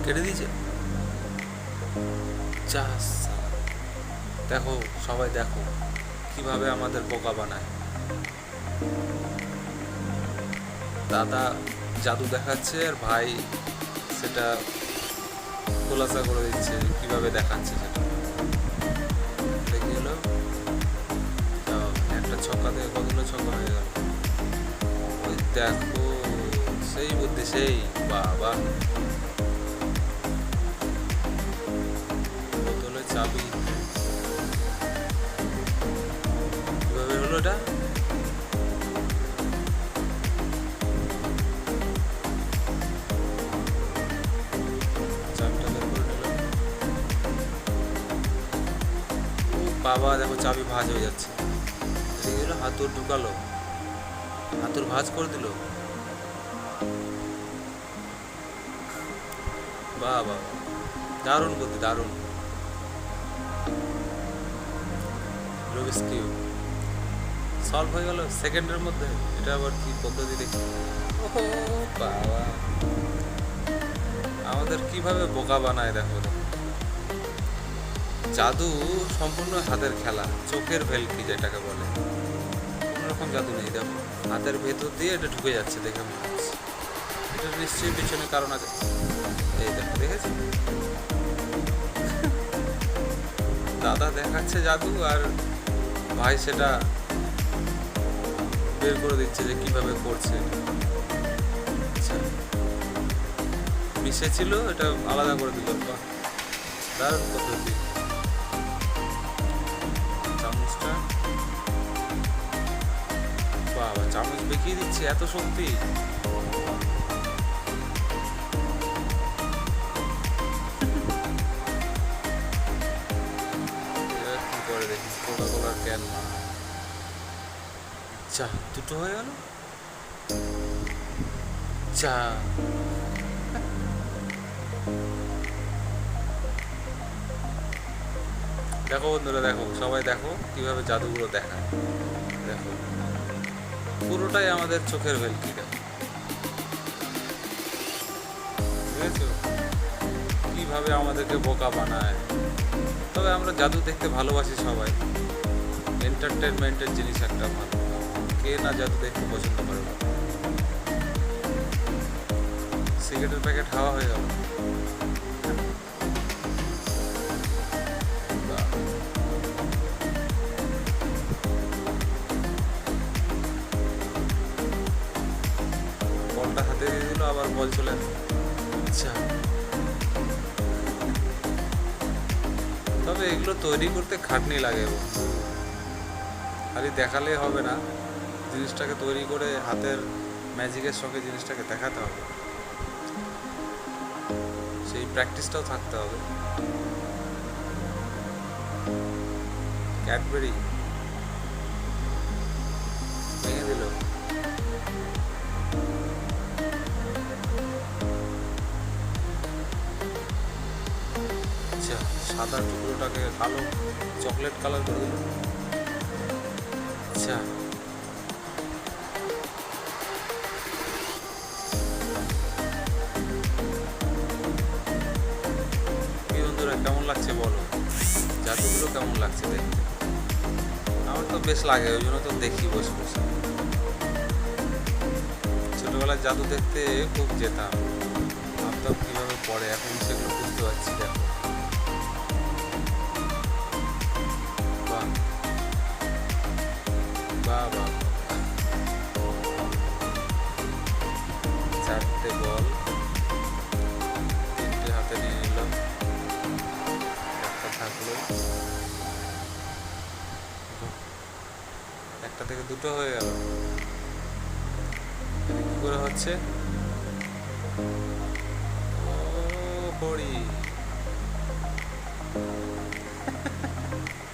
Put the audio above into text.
কেটে দিয়েছে। যা শালা। দেখো সবাই দেখো কিভাবে আমাদের বোকা বানায়। দাদা জাদু দেখাচ্ছে আর ভাই সেটা খোলাসা করে দিচ্ছে কিভাবে দেখাচ্ছে সেটা। দেখি হলো একটা ছক্কা থেকে কতগুলো ছক্কা হয়ে গেল। ওই দেখো সেই বুদ্ধি সেই। বাবা বোতলে চাবি কিভাবে হলো এটা? চাবিটা বের করে নিলাম। ও বাবা দেখো চাবি ভাঁজ হয়ে যাচ্ছে। এদিকে হলো হাতুড় ঢুকালো, হাতুড় ভাঁজ করে দিল। বাহ বাহ দারুণ বুদ্ধি দারুণ। রুবিক্স কিউব সলভ হয়ে গেল সেকেন্ডের মধ্যে। এটা আবার কি পদ্ধতি দেখি। ওহো বাবা আমাদের কিভাবে বোকা বানায় দেখো। জাদু সম্পূর্ণ হাতের খেলা, চোখের ভেলকি যেটাকে বলে। কোনো রকম জাদু নেই। দেখো হাতের ভেতর দিয়ে এটা ঢুকে যাচ্ছে দেখে মনে হচ্ছে। এটা নিশ্চয়ই পিছনে কারণ আছে। এই দেখো দেখেছি দাদা দেখাচ্ছে জাদু আর ভাই সেটা বের করে দিচ্ছে যে কিভাবে করছে। আচ্ছা মিশে ছিল এটা আলাদা করে দিল। বাহ দারুণ পদ্ধতি। চামচটা বাবা চামচ বেঁকিয়ে দিচ্ছে এত শক্তি। এবার কি করে দেখি কোকা কোলার ক্যান। চা দুটো হয়ে গেল। চা দেখো বন্ধুরা দেখো সবাই দেখো কিভাবে জাদুগুলো দেখায়। দেখো পুরোটাই আমাদের চোখের ভেলকি। দেখো বুঝেছো কিভাবে আমাদেরকে বোকা বানায়। তবে আমরা জাদু দেখতে ভালোবাসি সবাই। এন্টারটেনমেন্টের জিনিস একটা ভালো। কে না জাদু দেখতে পছন্দ করে। সিগারেটের প্যাকেট হাওয়া হয়ে গেল। বলটা হাতে দিয়ে দিল আবার বল চলে আসে। আচ্ছা তবে এগুলো তৈরি করতে খাটনি লাগে। খালি দেখালে হবে না, জিনিসটাকে তৈরি করে হাতের ম্যাজিকের সঙ্গে জিনিসটাকে দেখাতে হবে। সেই প্র্যাকটিসটাও থাকতে হবে। ক্যাডবেরি ভেঙে দিল। আচ্ছা সাদা টুকরোটাকে কালো চকলেট কালার করে দিল। আচ্ছা কি বন্ধুরা কেমন লাগছে বলো, জাদুগুলো কেমন লাগছে দেখতে? আমার তো বেশ লাগে, ওই জন্য তো দেখি বসে বসে। ছোটবেলায় জাদু দেখতে খুব যেতাম, ভাবতাম কীভাবে পড়ে, এখন সেগুলো বুঝতে পারছি। দেখো বাহ বাহ বাহ, চারটে বল তিনটে হাতে নিয়ে নিলাম, একটা থাকলো, একটা থেকে দুটো হয়ে গেল। কি করে হচ্ছে? ও হরি